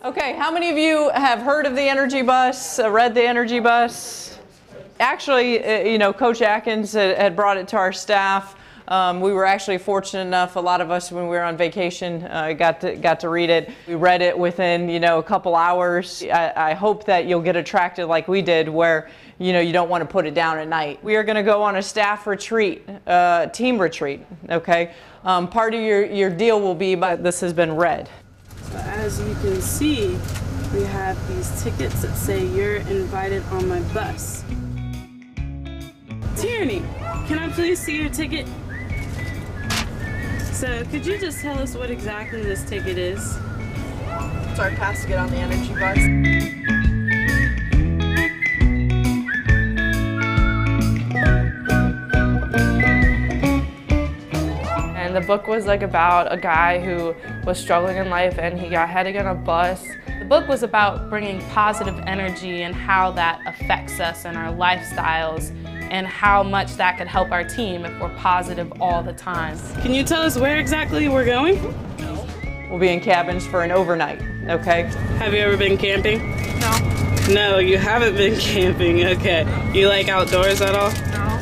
Okay, how many of you have heard of the Energy Bus, read the Energy Bus? Actually, you know, Coach Atkins had brought it to our staff. We were actually fortunate enough, a lot of us when we were on vacation got to read it. We read it within, you know, a couple hours. I hope that you'll get attracted like we did, where, you know, you don't want to put it down at night. We are going to go on a staff retreat, team retreat, okay? Part of your deal will be, but this has been read. So as you can see, we have these tickets that say you're invited on my bus. Tierney, can I please see your ticket? So could you just tell us what exactly this ticket is? It's our pass to get on the Energy Bus. And the book was like about a guy who was struggling in life and he had to get on a bus. The book was about bringing positive energy and how that affects us and our lifestyles and how much that could help our team if we're positive all the time. Can you tell us where exactly we're going? We'll be in cabins for an overnight, okay? Have you ever been camping? No. No, you haven't been camping, okay. You like outdoors at all? No.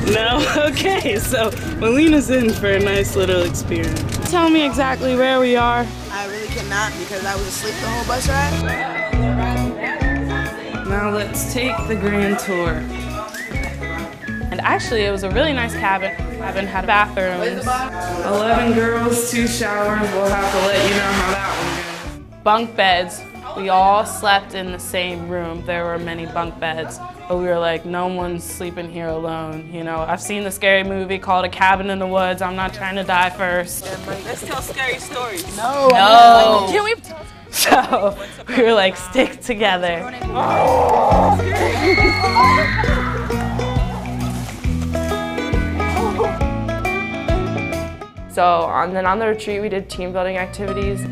No? Okay, so Melina's in for a nice little experience. Tell me exactly where we are. I really cannot because I was asleep the whole bus ride. Now let's take the grand tour. And actually, it was a really nice cabin. Cabin had bathrooms. 11 girls, 2 showers. We'll have to let you know how that one goes. Bunk beds. We all slept in the same room. There were many bunk beds, but we were like, no one's sleeping here alone. You know, I've seen the scary movie called A Cabin in the Woods. I'm not trying to die first. Let's tell scary stories. No. No. Can we? So we were like, stick together. So then on the retreat, we did team building activities.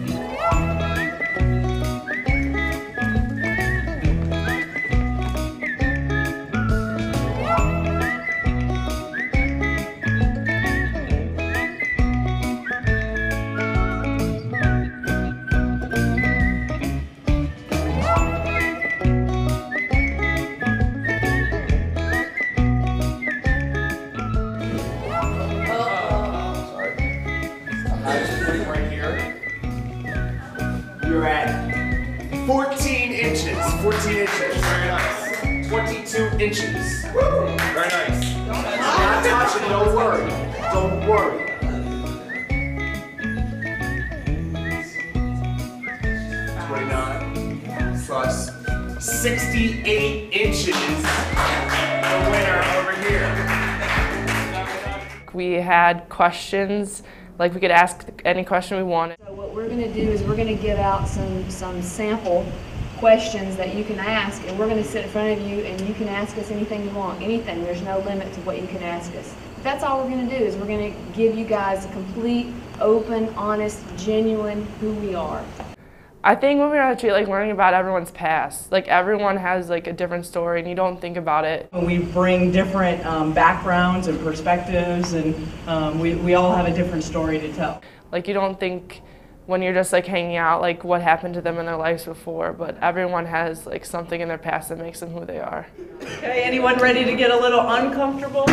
You're at 14 inches. 14 inches. Very nice. 22 inches. Very nice. Not touching. Don't worry. Don't worry. 29 plus 68 inches. The winner over here. We had questions, like we could ask any question we wanted. So what we're going to do is we're going to give out some sample questions that you can ask, and we're going to sit in front of you and you can ask us anything you want, anything. There's no limit to what you can ask us. That's all we're going to do is we're going to give you guys a complete, open, honest, genuine who we are. I think when we were on a retreat, like learning about everyone's past, like everyone has like a different story and you don't think about it. We bring different backgrounds and perspectives, and we all have a different story to tell. Like you don't think when you're just like hanging out, like what happened to them in their lives before, but everyone has like something in their past that makes them who they are. Okay, anyone ready to get a little uncomfortable?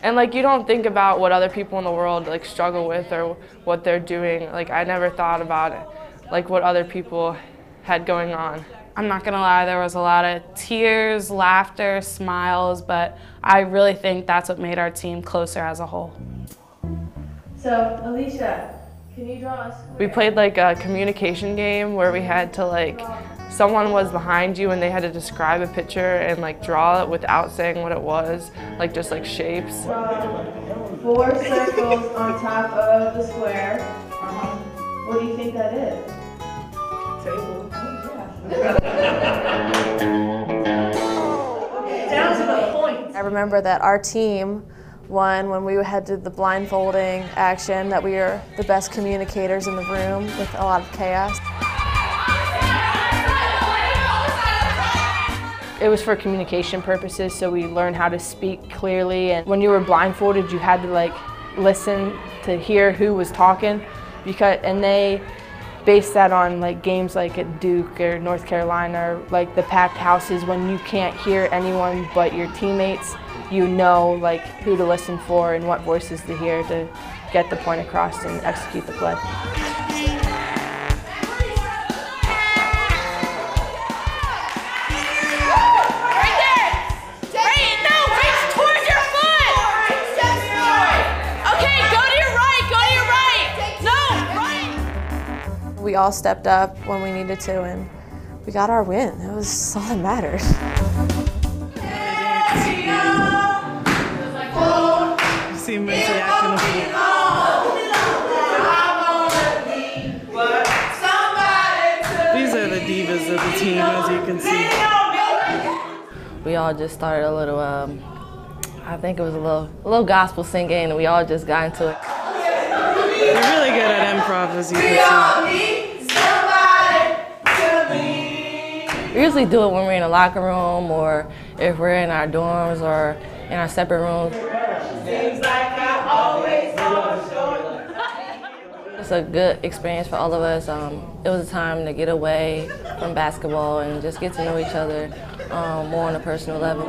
And like you don't think about what other people in the world like struggle with or what they're doing. Like I never thought about it, like what other people had going on. I'm not gonna lie, there was a lot of tears, laughter, smiles, but I really think that's what made our team closer as a whole. So, Alicia, can you draw us? We played like a communication game where we had to like, someone was behind you and they had to describe a picture and like draw it without saying what it was, like just like shapes. 4 circles on top of the square. What do you think that is? Table. Down to the point. I remember that our team won when we had to do the blindfolding action, that we were the best communicators in the room with a lot of chaos. It was for communication purposes, so we learned how to speak clearly, and when you were blindfolded you had to like listen to hear who was talking, and they based that on like games like at Duke or North Carolina, or like the packed houses when you can't hear anyone but your teammates. You know like who to listen for and what voices to hear to get the point across and execute the play. We all stepped up when we needed to, and we got our win. It was all that mattered. Teammates acting a fool. These are the divas of the team, as you can see. We all just started a little, I think it was a little gospel singing, and we all just got into it. We're really good at improv, as you can see. We usually do it when we're in a locker room, or if we're in our dorms or in our separate rooms. It's a good experience for all of us. It was a time to get away from basketball and just get to know each other more on a personal level.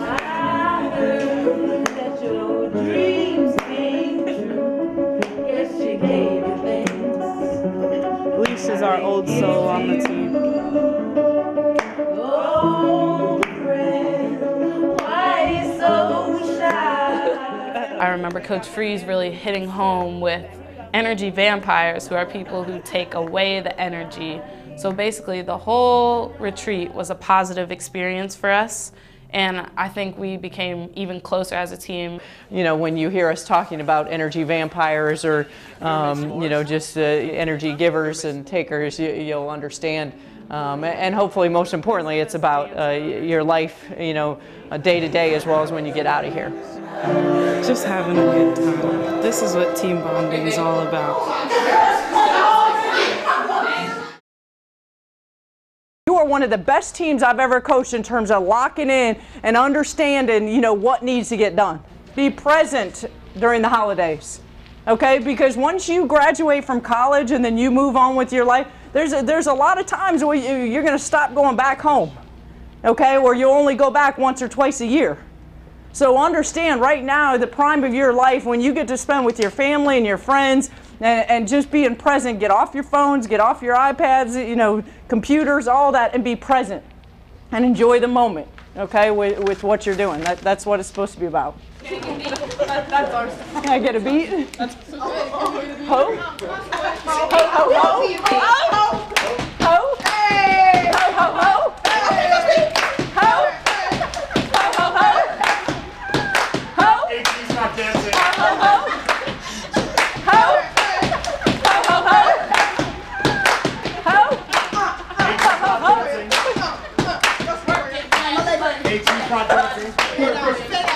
Leash is our old soul on the team. I remember Coach Freeze really hitting home with energy vampires, who are people who take away the energy. So basically the whole retreat was a positive experience for us, and I think we became even closer as a team. You know, when you hear us talking about energy vampires or, you know, just energy givers and takers, you'll understand. And hopefully, most importantly, it's about your life, you know, day to day as well as when you get out of here. Just having a good time. This is what team bonding is all about. You are one of the best teams I've ever coached in terms of locking in and understanding, you know, what needs to get done. Be present during the holidays, okay? Because once you graduate from college and then you move on with your life, there's a lot of times where you're going to stop going back home, okay? Or you only go back once or twice a year. So understand right now, the prime of your life, when you get to spend with your family and your friends and just being present, get off your phones, get off your iPads, you know, computers, all that, and be present and enjoy the moment, okay, with what you're doing. That's what it's supposed to be about. Can I get a beat? Ho? Ho, ho, ho, ho? Ho? Hey! Ho, ho, ho? Ho? Not dancing. Ho, ho, ho. Ho. Ho, ho, ho. Ho. Ho, ho, ho. AT's not dancing.